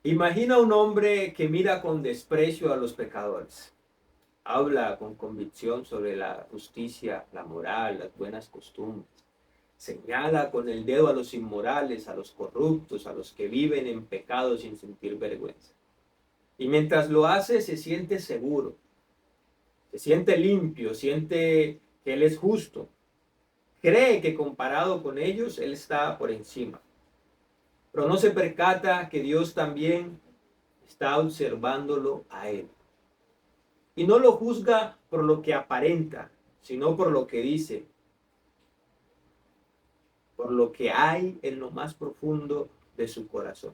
Imagina un hombre que mira con desprecio a los pecadores. Habla con convicción sobre la justicia, la moral, las buenas costumbres. Señala con el dedo a los inmorales, a los corruptos, a los que viven en pecado sin sentir vergüenza. Y mientras lo hace, se siente seguro, se siente limpio, siente que Él es justo. Cree que comparado con ellos, Él está por encima. Pero no se percata que Dios también está observándolo a Él. Y no lo juzga por lo que aparenta, sino por lo que dice, por lo que hay en lo más profundo de su corazón.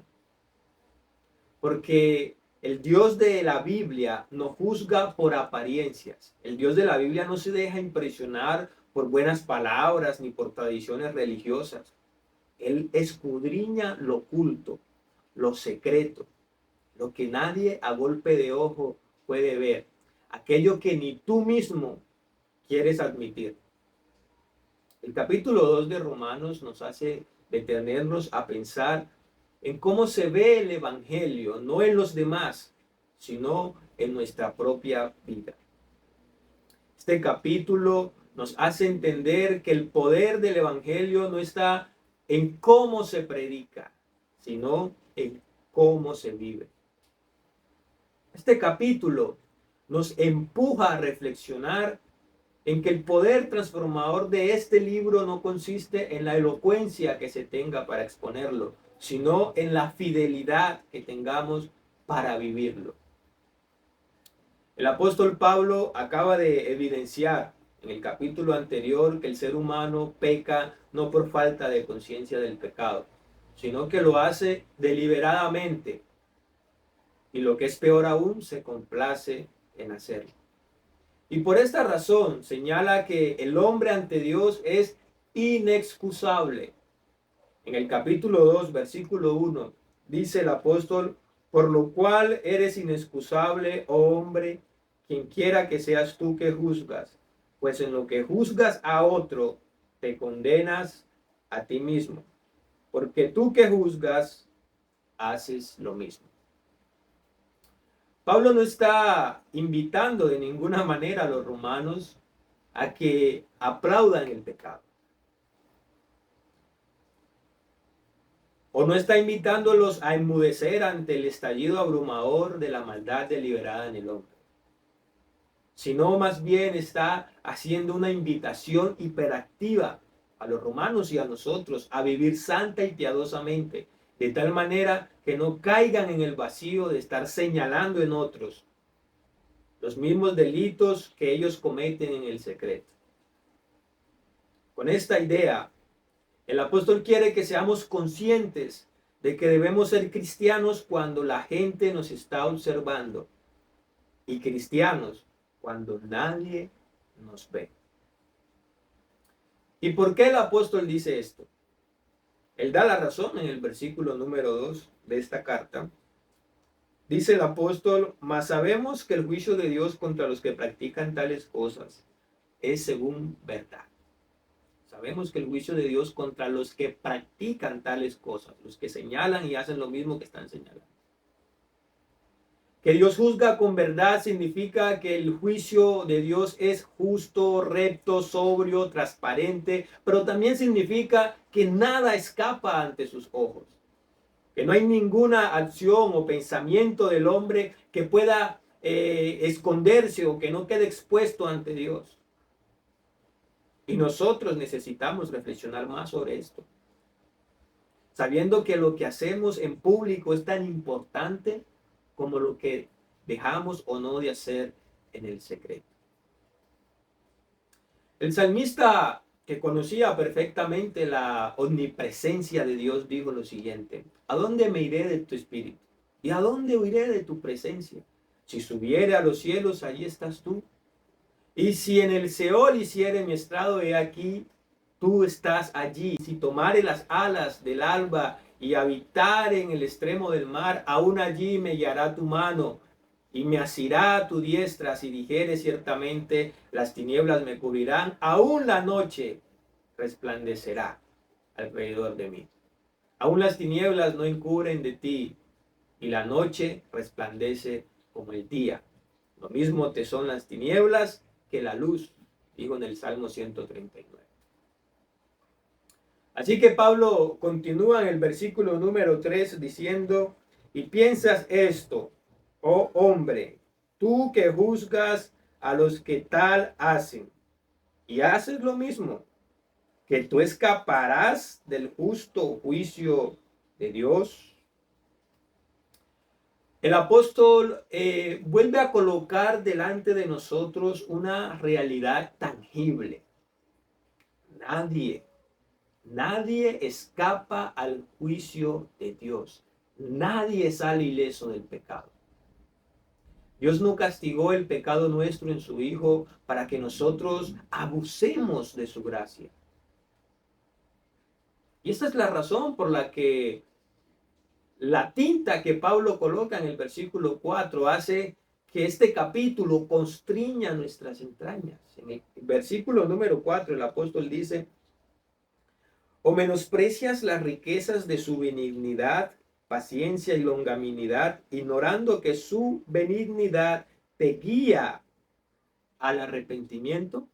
Porque el Dios de la Biblia no juzga por apariencias. El Dios de la Biblia no se deja impresionar por buenas palabras ni por tradiciones religiosas. Él escudriña lo oculto, lo secreto, lo que nadie a golpe de ojo puede ver, aquello que ni tú mismo quieres admitir. El capítulo 2 de Romanos nos hace detenernos a pensar en cómo se ve el Evangelio, no en los demás, sino en nuestra propia vida. Este capítulo nos hace entender que el poder del Evangelio no está en cómo se predica, sino en cómo se vive. Este capítulo nos empuja a reflexionar en que el poder transformador de este libro no consiste en la elocuencia que se tenga para exponerlo, sino en la fidelidad que tengamos para vivirlo. El apóstol Pablo acaba de evidenciar en el capítulo anterior que el ser humano peca no por falta de conciencia del pecado, sino que lo hace deliberadamente y lo que es peor aún, se complace en hacerlo. Y por esta razón señala que el hombre ante Dios es inexcusable. En el capítulo 2, versículo 1, dice el apóstol, por lo cual eres inexcusable, oh hombre, quien quiera que seas tú que juzgas, pues en lo que juzgas a otro, te condenas a ti mismo, porque tú que juzgas, haces lo mismo. Pablo no está invitando de ninguna manera a los romanos a que aplaudan el pecado. O no está invitándolos a enmudecer ante el estallido abrumador de la maldad deliberada en el hombre. Sino más bien está haciendo una invitación hiperactiva a los romanos y a nosotros a vivir santa y piadosamente, de tal manera que no caigan en el vacío de estar señalando en otros los mismos delitos que ellos cometen en el secreto. Con esta idea, el apóstol quiere que seamos conscientes de que debemos ser cristianos cuando la gente nos está observando y cristianos cuando nadie nos ve. ¿Y por qué el apóstol dice esto? Él da la razón en el versículo número 2 de esta carta. Dice el apóstol, mas sabemos que el juicio de Dios contra los que practican tales cosas es según verdad. Sabemos que el juicio de Dios contra los que practican tales cosas, los que señalan y hacen lo mismo que están señalando. Que Dios juzga con verdad significa que el juicio de Dios es justo, recto, sobrio, transparente, pero también significa que nada escapa ante sus ojos. Que no hay ninguna acción o pensamiento del hombre que pueda esconderse o que no quede expuesto ante Dios. Y nosotros necesitamos reflexionar más sobre esto, sabiendo que lo que hacemos en público es tan importante como lo que dejamos o no de hacer en el secreto. El salmista, que conocía perfectamente la omnipresencia de Dios, dijo lo siguiente: ¿a dónde me iré de tu espíritu? ¿Y a dónde huiré de tu presencia? Si subiere a los cielos, allí estás tú. Y si en el Seol hiciere mi estrado, he aquí, tú estás allí. Si tomare las alas del alba y habitar en el extremo del mar, aún allí me guiará tu mano y me asirá tu diestra. Si dijere ciertamente las tinieblas me cubrirán, aún la noche resplandecerá alrededor de mí. Aún las tinieblas no encubren de ti, y la noche resplandece como el día. Lo mismo te son las tinieblas que la luz, dijo en el Salmo 139. Así que Pablo continúa en el versículo número 3 diciendo, y piensas esto, oh hombre, tú que juzgas a los que tal hacen, y haces lo mismo, que tú escaparás del justo juicio de Dios. El apóstol vuelve a colocar delante de nosotros una realidad tangible. Nadie escapa al juicio de Dios. Nadie sale ileso del pecado. Dios no castigó el pecado nuestro en su Hijo para que nosotros abusemos de su gracia. Y esta es la razón por la que la tinta que Pablo coloca en el versículo 4 hace que este capítulo constriña nuestras entrañas. En el versículo número 4 el apóstol dice, o menosprecias las riquezas de su benignidad, paciencia y longanimidad, ignorando que su benignidad te guía al arrepentimiento.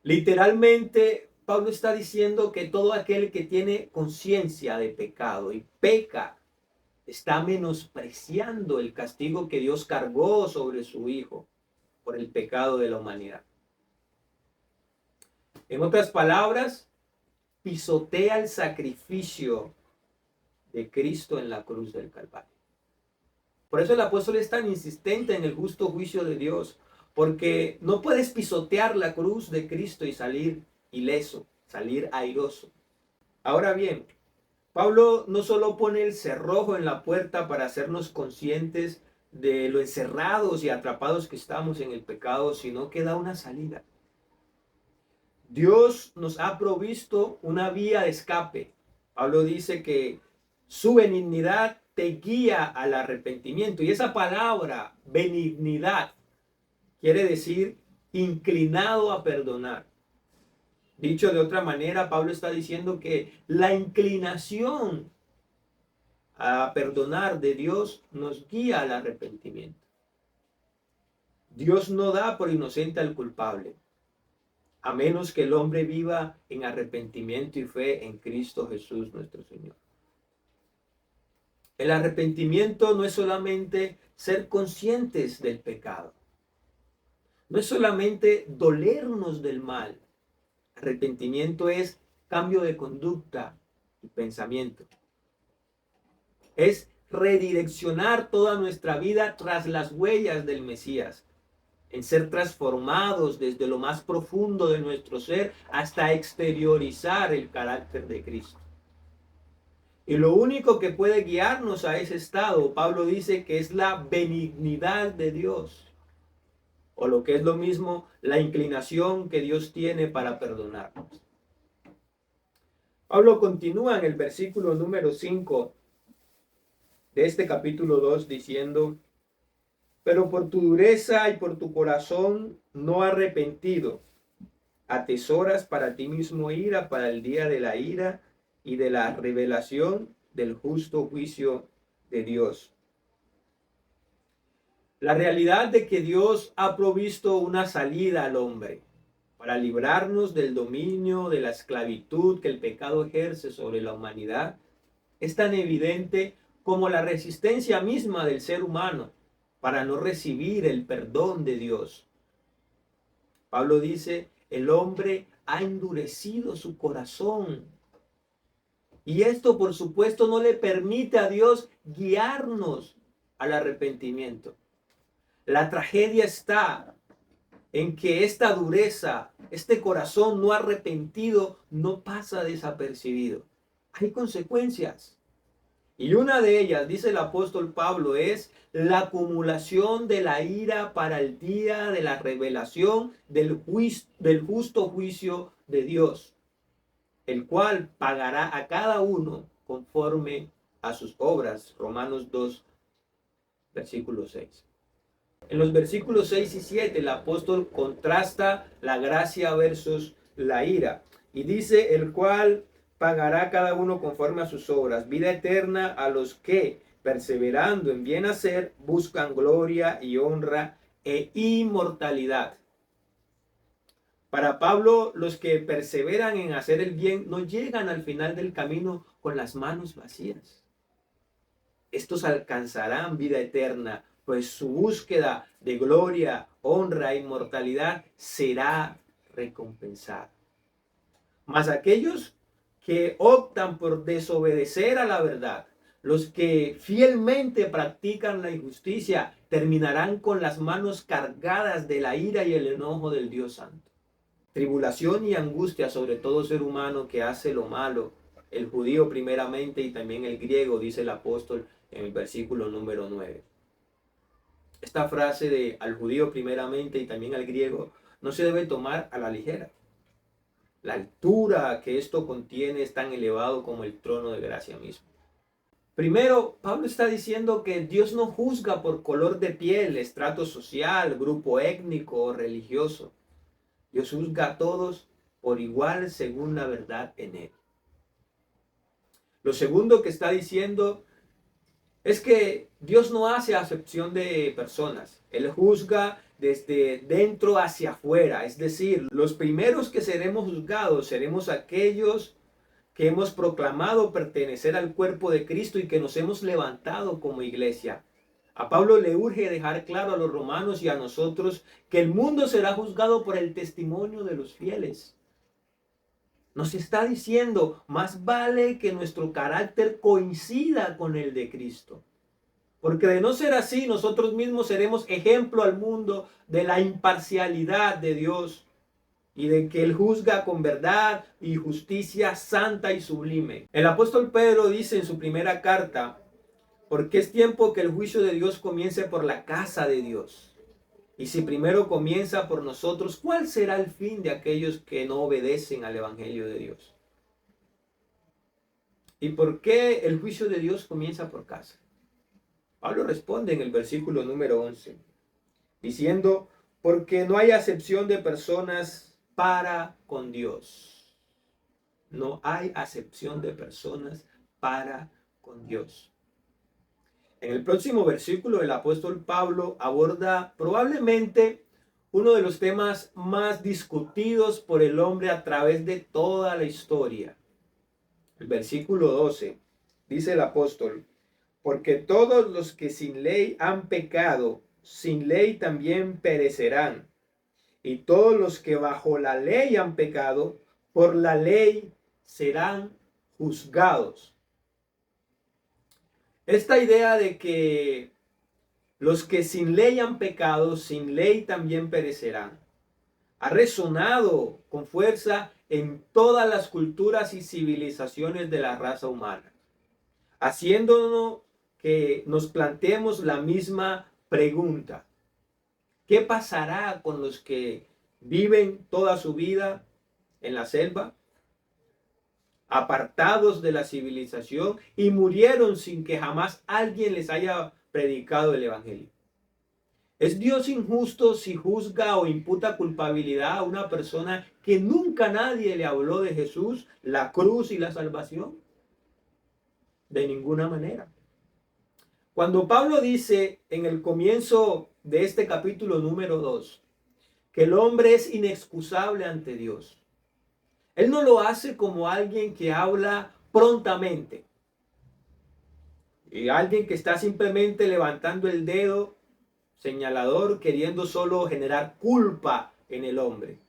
Literalmente, Pablo está diciendo que todo aquel que tiene conciencia de pecado y peca, está menospreciando el castigo que Dios cargó sobre su Hijo por el pecado de la humanidad. En otras palabras, pisotea el sacrificio de Cristo en la cruz del Calvario. Por eso el apóstol es tan insistente en el justo juicio de Dios, porque no puedes pisotear la cruz de Cristo y salir ileso, salir airoso. Ahora bien, Pablo no solo pone el cerrojo en la puerta para hacernos conscientes de lo encerrados y atrapados que estamos en el pecado, sino que da una salida. Dios nos ha provisto una vía de escape. Pablo dice que su benignidad te guía al arrepentimiento. Y esa palabra, benignidad, quiere decir inclinado a perdonar. Dicho de otra manera, Pablo está diciendo que la inclinación a perdonar de Dios nos guía al arrepentimiento. Dios no da por inocente al culpable, a menos que el hombre viva en arrepentimiento y fe en Cristo Jesús nuestro Señor. El arrepentimiento no es solamente ser conscientes del pecado, no es solamente dolernos del mal. Arrepentimiento es cambio de conducta y pensamiento. Es redireccionar toda nuestra vida tras las huellas del Mesías, en ser transformados desde lo más profundo de nuestro ser hasta exteriorizar el carácter de Cristo. Y lo único que puede guiarnos a ese estado, Pablo dice que es la benignidad de Dios. O lo que es lo mismo, la inclinación que Dios tiene para perdonarnos. Pablo continúa en el versículo número 5 de este capítulo 2 diciendo, pero por tu dureza y por tu corazón no arrepentido, atesoras para ti mismo ira para el día de la ira y de la revelación del justo juicio de Dios. La realidad de que Dios ha provisto una salida al hombre para librarnos del dominio, de la esclavitud que el pecado ejerce sobre la humanidad, es tan evidente como la resistencia misma del ser humano para no recibir el perdón de Dios. Pablo dice, el hombre ha endurecido su corazón. Y esto, por supuesto, no le permite a Dios guiarnos al arrepentimiento. La tragedia está en que esta dureza, este corazón no arrepentido, no pasa desapercibido. Hay consecuencias. Y una de ellas, dice el apóstol Pablo, es la acumulación de la ira para el día de la revelación del justo juicio de Dios, el cual pagará a cada uno conforme a sus obras. Romanos 2, versículo 6. En los versículos 6 y 7 el apóstol contrasta la gracia versus la ira y dice, el cual pagará cada uno conforme a sus obras. Vida eterna a los que, perseverando en bien hacer, buscan gloria y honra e inmortalidad. Para Pablo, los que perseveran en hacer el bien no llegan al final del camino con las manos vacías. Estos alcanzarán vida eterna, pues su búsqueda de gloria, honra e inmortalidad será recompensada. Mas aquellos que optan por desobedecer a la verdad, los que fielmente practican la injusticia, terminarán con las manos cargadas de la ira y el enojo del Dios Santo. Tribulación y angustia sobre todo ser humano que hace lo malo, el judío primeramente y también el griego, dice el apóstol en el versículo número 9. Esta frase de al judío primeramente y también al griego no se debe tomar a la ligera. La altura que esto contiene es tan elevado como el trono de gracia mismo. Primero, Pablo está diciendo que Dios no juzga por color de piel, estrato social, grupo étnico o religioso. Dios juzga a todos por igual según la verdad en él. Lo segundo que está diciendo es que Dios no hace acepción de personas. Él juzga desde dentro hacia afuera. Es decir, los primeros que seremos juzgados seremos aquellos que hemos proclamado pertenecer al cuerpo de Cristo y que nos hemos levantado como iglesia. A Pablo le urge dejar claro a los romanos y a nosotros que el mundo será juzgado por el testimonio de los fieles. Nos está diciendo, más vale que nuestro carácter coincida con el de Cristo. Porque de no ser así, nosotros mismos seremos ejemplo al mundo de la imparcialidad de Dios y de que Él juzga con verdad y justicia santa y sublime. El apóstol Pedro dice en su primera carta, porque es tiempo que el juicio de Dios comience por la casa de Dios. Y si primero comienza por nosotros, ¿cuál será el fin de aquellos que no obedecen al Evangelio de Dios? ¿Y por qué el juicio de Dios comienza por casa? Pablo responde en el versículo número 11, diciendo, porque no hay acepción de personas para con Dios. No hay acepción de personas para con Dios. En el próximo versículo, el apóstol Pablo aborda probablemente uno de los temas más discutidos por el hombre a través de toda la historia. El versículo 12, dice el apóstol, porque todos los que sin ley han pecado, sin ley también perecerán. Y todos los que bajo la ley han pecado, por la ley serán juzgados. Esta idea de que los que sin ley han pecado, sin ley también perecerán, ha resonado con fuerza en todas las culturas y civilizaciones de la raza humana, haciéndonos que nos planteemos la misma pregunta. ¿Qué pasará con los que viven toda su vida en la selva, apartados de la civilización y murieron sin que jamás alguien les haya predicado el evangelio? ¿Es Dios injusto si juzga o imputa culpabilidad a una persona que nunca nadie le habló de Jesús, la cruz y la salvación? De ninguna manera. Cuando Pablo dice en el comienzo de este capítulo número 2 que el hombre es inexcusable ante Dios, él no lo hace como alguien que habla prontamente y alguien que está simplemente levantando el dedo señalador queriendo solo generar culpa en el hombre,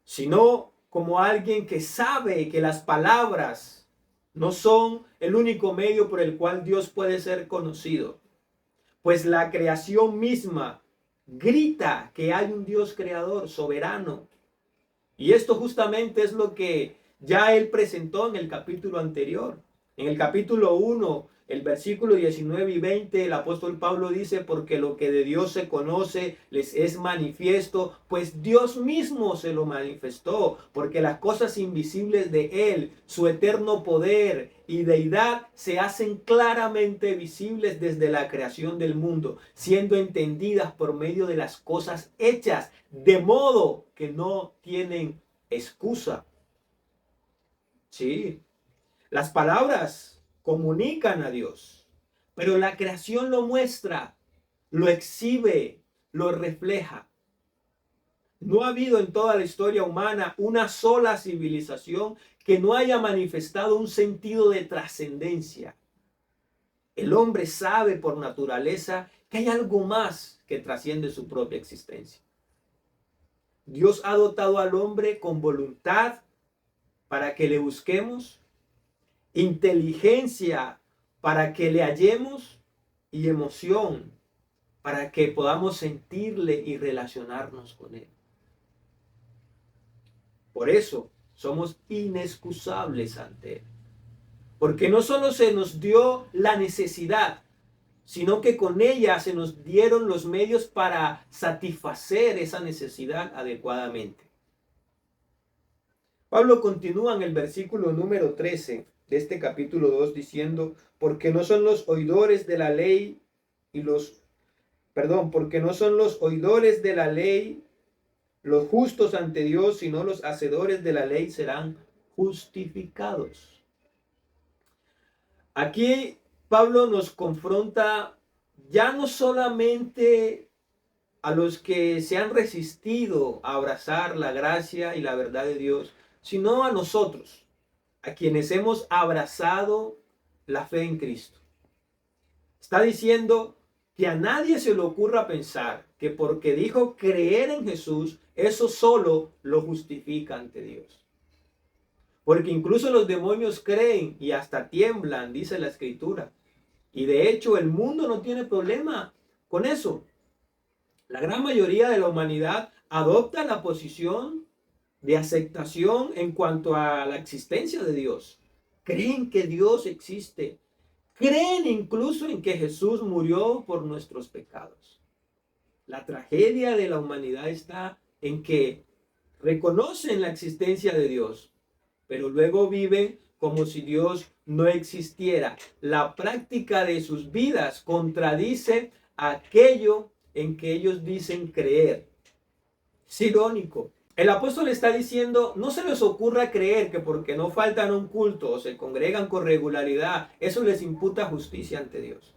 sino como alguien que sabe que las palabras no son el único medio por el cual Dios puede ser conocido, pues la creación misma grita que hay un Dios creador, soberano. Y esto justamente es lo que ya él presentó en el capítulo anterior. En el capítulo 1, el versículo 19 y 20, el apóstol Pablo dice, porque lo que de Dios se conoce les es manifiesto, pues Dios mismo se lo manifestó, porque las cosas invisibles de Él, su eterno poder y deidad, se hacen claramente visibles desde la creación del mundo, siendo entendidas por medio de las cosas hechas, de modo que no tienen excusa. Sí, las palabras comunican a Dios, pero la creación lo muestra, lo exhibe, lo refleja. No ha habido en toda la historia humana una sola civilización que no haya manifestado un sentido de trascendencia. El hombre sabe por naturaleza que hay algo más que trasciende su propia existencia. Dios ha dotado al hombre con voluntad para que le busquemos, inteligencia para que le hallemos y emoción para que podamos sentirle y relacionarnos con él. Por eso somos inexcusables ante él. Porque no solo se nos dio la necesidad, sino que con ella se nos dieron los medios para satisfacer esa necesidad adecuadamente. Pablo continúa en el versículo número 13 de este capítulo 2 diciendo, porque no son los oidores de la ley porque no son los oidores de la ley los justos ante Dios, sino los hacedores de la ley serán justificados. Aquí Pablo nos confronta ya no solamente a los que se han resistido a abrazar la gracia y la verdad de Dios, sino a nosotros, a quienes hemos abrazado la fe en Cristo. Está diciendo que a nadie se le ocurra pensar que porque dijo creer en Jesús, eso solo lo justifica ante Dios. Porque incluso los demonios creen y hasta tiemblan, dice la Escritura. Y de hecho el mundo no tiene problema con eso. La gran mayoría de la humanidad adopta la posición de aceptación en cuanto a la existencia de Dios. Creen que Dios existe. Creen incluso en que Jesús murió por nuestros pecados. La tragedia de la humanidad está en que reconocen la existencia de Dios, pero luego viven como si Dios no existiera. La práctica de sus vidas contradice aquello en que ellos dicen creer. Es irónico. El apóstol está diciendo, no se les ocurra creer que porque no faltan a un culto o se congregan con regularidad, eso les imputa justicia ante Dios.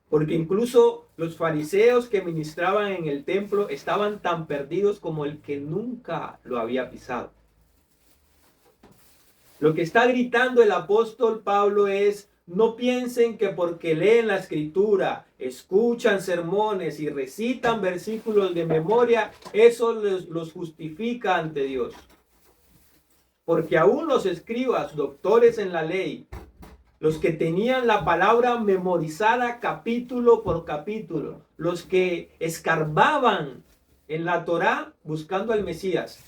Porque incluso los fariseos que ministraban en el templo estaban tan perdidos como el que nunca lo había pisado. Lo que está gritando el apóstol Pablo es, no piensen que porque leen la escritura, escuchan sermones y recitan versículos de memoria, eso los justifica ante Dios. Porque aún los escribas, doctores en la ley, los que tenían la palabra memorizada capítulo por capítulo, los que escarbaban en la Torá buscando al Mesías,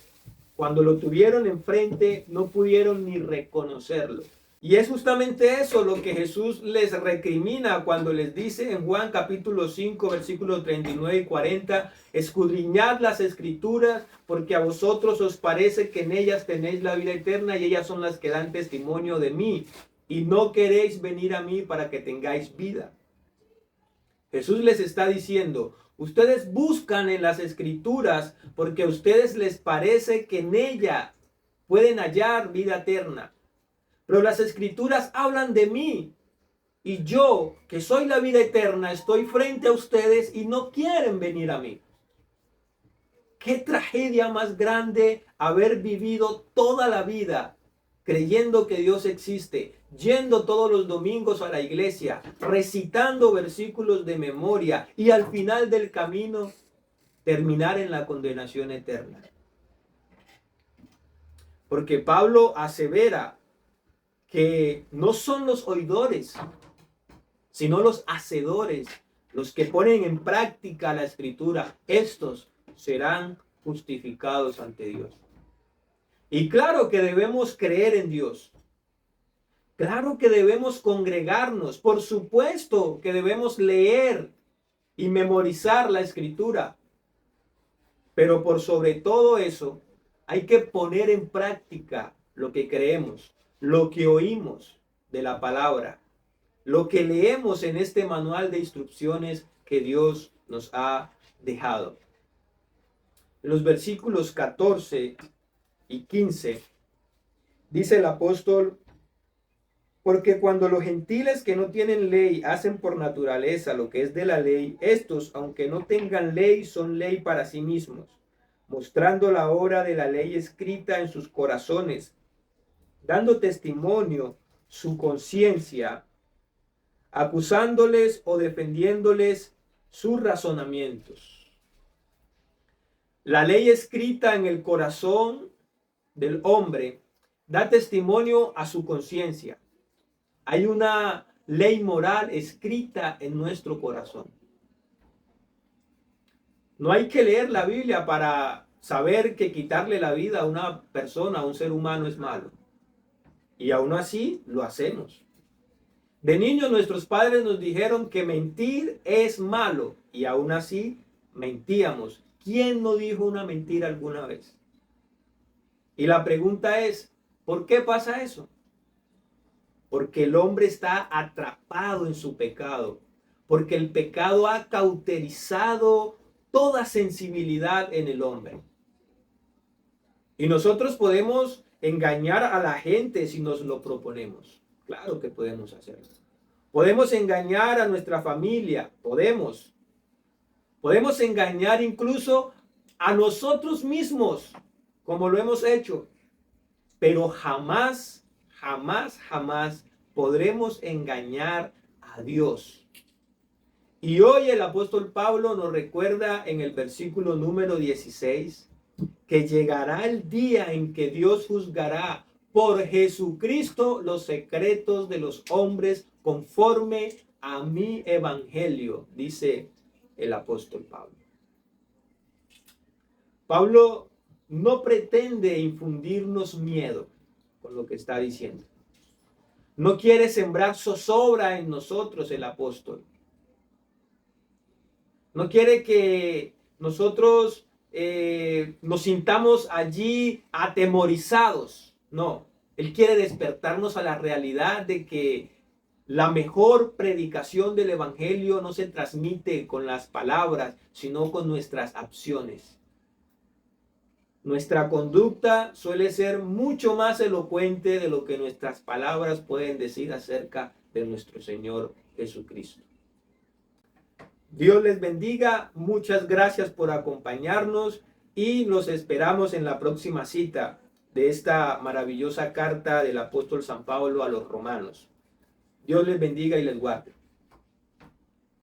cuando lo tuvieron enfrente no pudieron ni reconocerlo. Y es justamente eso lo que Jesús les recrimina cuando les dice en Juan capítulo 5, versículos 39 y 40, escudriñad las escrituras porque a vosotros os parece que en ellas tenéis la vida eterna y ellas son las que dan testimonio de mí. Y no queréis venir a mí para que tengáis vida. Jesús les está diciendo, ustedes buscan en las escrituras porque a ustedes les parece que en ella pueden hallar vida eterna. Pero las escrituras hablan de mí. Y yo, que soy la vida eterna, estoy frente a ustedes y no quieren venir a mí. Qué tragedia más grande haber vivido toda la vida creyendo que Dios existe, yendo todos los domingos a la iglesia, recitando versículos de memoria y al final del camino terminar en la condenación eterna. Porque Pablo asevera que no son los oidores, sino los hacedores, los que ponen en práctica la escritura, estos serán justificados ante Dios. Y claro que debemos creer en Dios. Claro que debemos congregarnos. Por supuesto que debemos leer y memorizar la escritura. Pero por sobre todo eso, hay que poner en práctica lo que creemos, lo que oímos de la palabra, lo que leemos en este manual de instrucciones que Dios nos ha dejado. En los versículos 14 y 15 Dice el apóstol: porque cuando los gentiles que no tienen ley hacen por naturaleza lo que es de la ley, estos, aunque no tengan ley, son ley para sí mismos, mostrando la obra de la ley escrita en sus corazones, dando testimonio su conciencia, acusándoles o defendiéndoles sus razonamientos. La ley escrita en el corazón del hombre da testimonio a su conciencia. Hay una ley moral escrita en nuestro corazón. No hay que leer la Biblia para saber que quitarle la vida a una persona, a un ser humano, es malo. Y aún así lo hacemos. De niños nuestros padres nos dijeron que mentir es malo y aún así mentíamos. ¿Quién no dijo una mentira alguna vez? Y la pregunta es, ¿por qué pasa eso? Porque el hombre está atrapado en su pecado, porque el pecado ha cauterizado toda sensibilidad en el hombre. Y nosotros podemos engañar a la gente si nos lo proponemos. Claro que podemos hacerlo. Podemos engañar a nuestra familia, podemos. Podemos engañar incluso a nosotros mismos, como lo hemos hecho. Pero jamás, jamás, jamás podremos engañar a Dios. Y hoy el apóstol Pablo nos recuerda en el versículo número 16 que llegará el día en que Dios juzgará por Jesucristo los secretos de los hombres conforme a mi evangelio, dice el apóstol Pablo. Pablo no pretende infundirnos miedo con lo que está diciendo. No quiere sembrar zozobra en nosotros el apóstol. No quiere que nosotros nos sintamos allí atemorizados. No, él quiere despertarnos a la realidad de que la mejor predicación del evangelio no se transmite con las palabras, sino con nuestras acciones. Nuestra conducta suele ser mucho más elocuente de lo que nuestras palabras pueden decir acerca de nuestro Señor Jesucristo. Dios les bendiga, muchas gracias por acompañarnos y los esperamos en la próxima cita de esta maravillosa carta del apóstol San Pablo a los romanos. Dios les bendiga y les guarde.